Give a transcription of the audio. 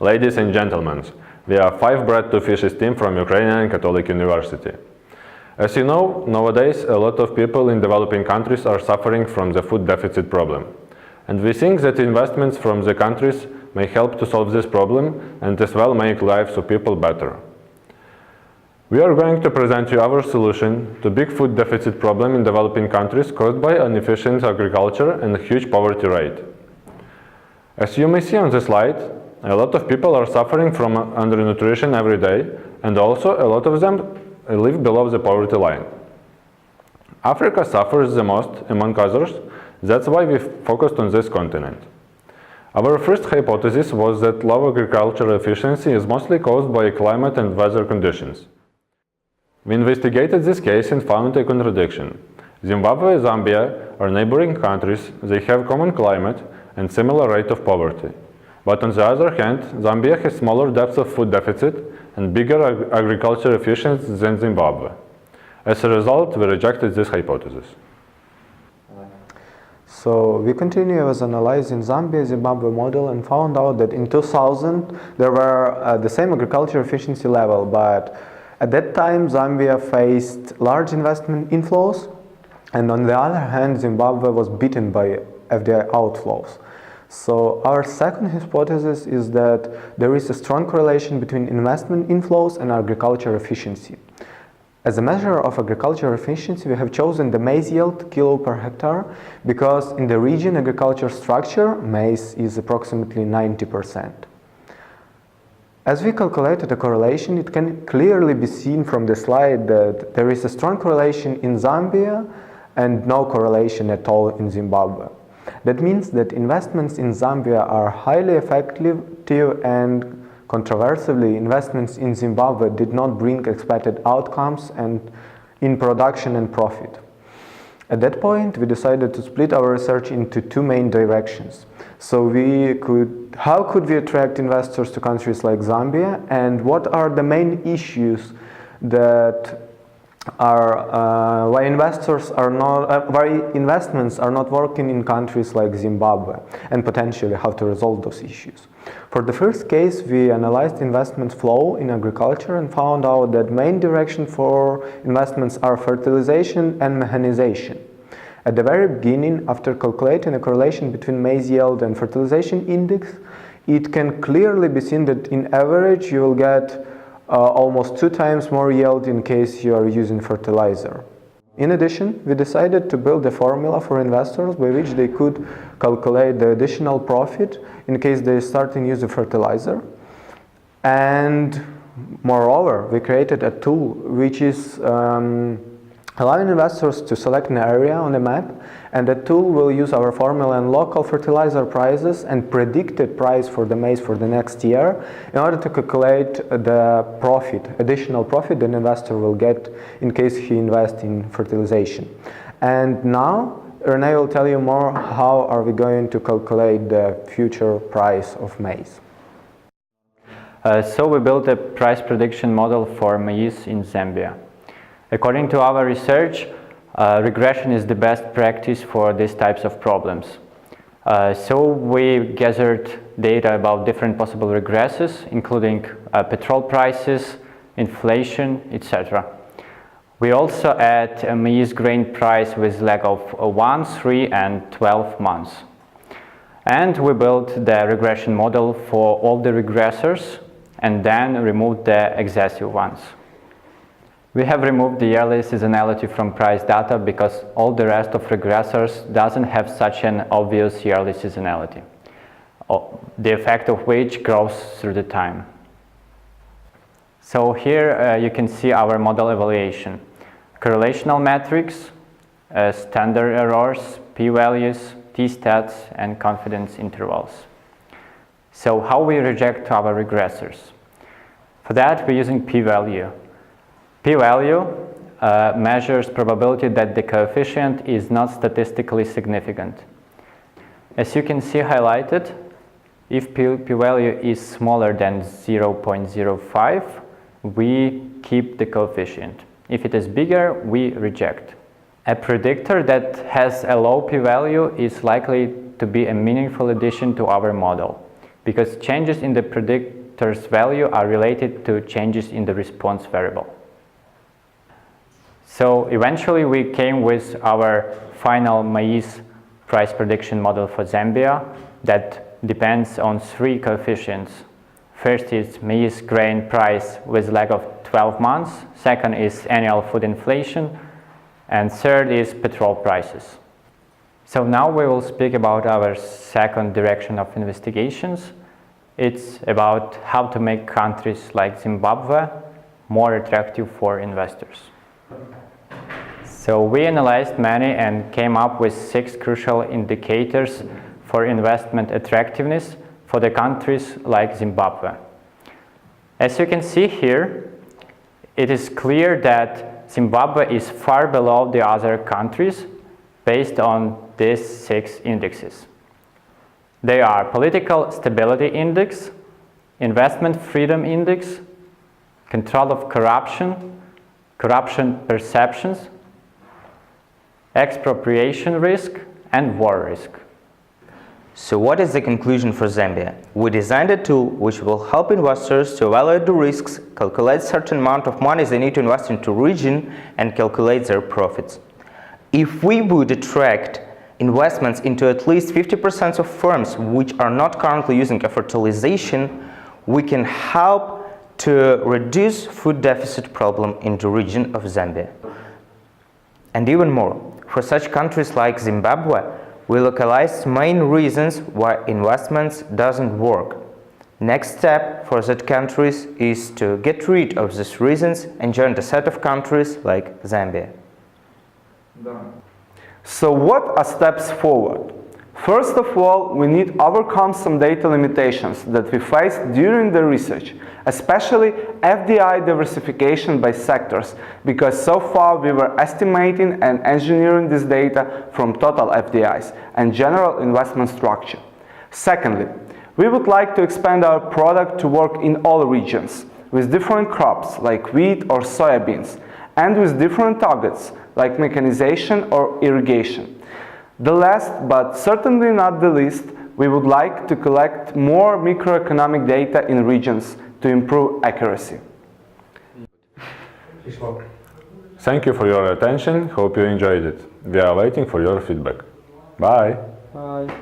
Ladies and gentlemen, we are 5 bread to fishes team from Ukrainian Catholic University. As you know, nowadays a lot of people in developing countries are suffering from the food deficit problem. And we think that investments from the countries may help to solve this problem and as well make lives of people better. We are going to present you our solution to big food deficit problem in developing countries caused by inefficient agriculture and a huge poverty rate. As you may see on the slide, a lot of people are suffering from undernutrition every day, and also a lot of them live below the poverty line. Africa suffers the most among others, that's why we focused on this continent. Our first hypothesis was that low agricultural efficiency is mostly caused by climate and weather conditions. We investigated this case and found a contradiction. Zimbabwe and Zambia are neighboring countries, they have common climate and similar rate of poverty. But on the other hand, Zambia has smaller depths of food deficit and bigger agricultural efficiency than Zimbabwe. As a result, we rejected this hypothesis. So we continue with analyzing Zambia-Zimbabwe model and found out that in 2000 there were the same agricultural efficiency level, but at that time Zambia faced large investment inflows, and on the other hand Zimbabwe was beaten by FDI outflows. So our second hypothesis is that there is a strong correlation between investment inflows and agricultural efficiency. As a measure of agricultural efficiency, we have chosen the maize yield kilo per hectare because in the region agriculture structure, maize is approximately 90%. As we calculated the correlation, it can clearly be seen from the slide that there is a strong correlation in Zambia and no correlation at all in Zimbabwe. That means that investments in Zambia are highly effective, and controversially, investments in Zimbabwe did not bring expected outcomes and in production and profit. At that point, we decided to split our research into two main directions. So how could we attract investors to countries like Zambia, and what are the main issues that are why investments are not working in countries like Zimbabwe, and potentially how to resolve those issues. For the first case, we analyzed investment flow in agriculture and found out that main direction for investments are fertilization and mechanization. At the very beginning, after calculating a correlation between maize yield and fertilization index, it can clearly be seen that in average you will get almost 2 times more yield in case you are using fertilizer. In addition, we decided to build a formula for investors by which they could calculate the additional profit in case they start in using fertilizer. And moreover, we created a tool which is allowing investors to select an area on the map, and the tool will use our formula and local fertilizer prices and predicted price for the maize for the next year in order to calculate the profit, additional profit an investor will get in case he invests in fertilization. And now Renee will tell you more how are we going to calculate the future price of maize. So we built a price prediction model for maize in Zambia. According to our research, regression is the best practice for these types of problems. So we gathered data about different possible regresses, including petrol prices, inflation, etc. We also add a maize grain price with lag of 1, 3, and 12 months. And we built the regression model for all the regressors and then removed the excessive ones. We have removed the yearly seasonality from price data because all the rest of regressors doesn't have such an obvious yearly seasonality, the effect of which grows through the time. So here you can see our model evaluation. Correlational metrics, standard errors, p-values, t-stats, and confidence intervals. So how we reject our regressors? For that we're using p-value. P-value measures probability that the coefficient is not statistically significant. As you can see highlighted, if p-value is smaller than 0.05, we keep the coefficient. If it is bigger, we reject. A predictor that has a low p-value is likely to be a meaningful addition to our model. because changes in the predictor's value are related to changes in the response variable. So eventually we came with our final maize price prediction model for Zambia that depends on 3 coefficients. First is maize grain price with lag of 12 months, second is annual food inflation, and third is petrol prices. So now we will speak about our second direction of investigations. It's about how to make countries like Zimbabwe more attractive for investors. So we analyzed many and came up with 6 crucial indicators for investment attractiveness for the countries like Zimbabwe. As you can see here, it is clear that Zimbabwe is far below the other countries based on these 6 indexes. They are Political Stability Index, Investment Freedom Index, Control of Corruption, Corruption Perceptions, Expropriation Risk, and War Risk. So what is the conclusion for Zambia? We designed a tool which will help investors to evaluate the risks, calculate certain amount of money they need to invest into region, and calculate their profits. If we would attract investments into at least 50% of firms which are not currently using a fertilization, we can help to reduce food deficit problem in the region of Zambia. And even more, for such countries like Zimbabwe, we localized main reasons why investments doesn't work. Next step for such countries is to get rid of these reasons and join the set of countries like Zambia. So what are steps forward? First of all, we need to overcome some data limitations that we faced during the research, especially FDI diversification by sectors, because so far we were estimating and engineering this data from total FDIs and general investment structure. Secondly, we would like to expand our product to work in all regions with different crops like wheat or soybeans and with different targets like mechanization or irrigation. The last, but certainly not the least, we would like to collect more microeconomic data in regions to improve accuracy. Thank you for your attention. Hope you enjoyed it. We are waiting for your feedback. Bye. Bye.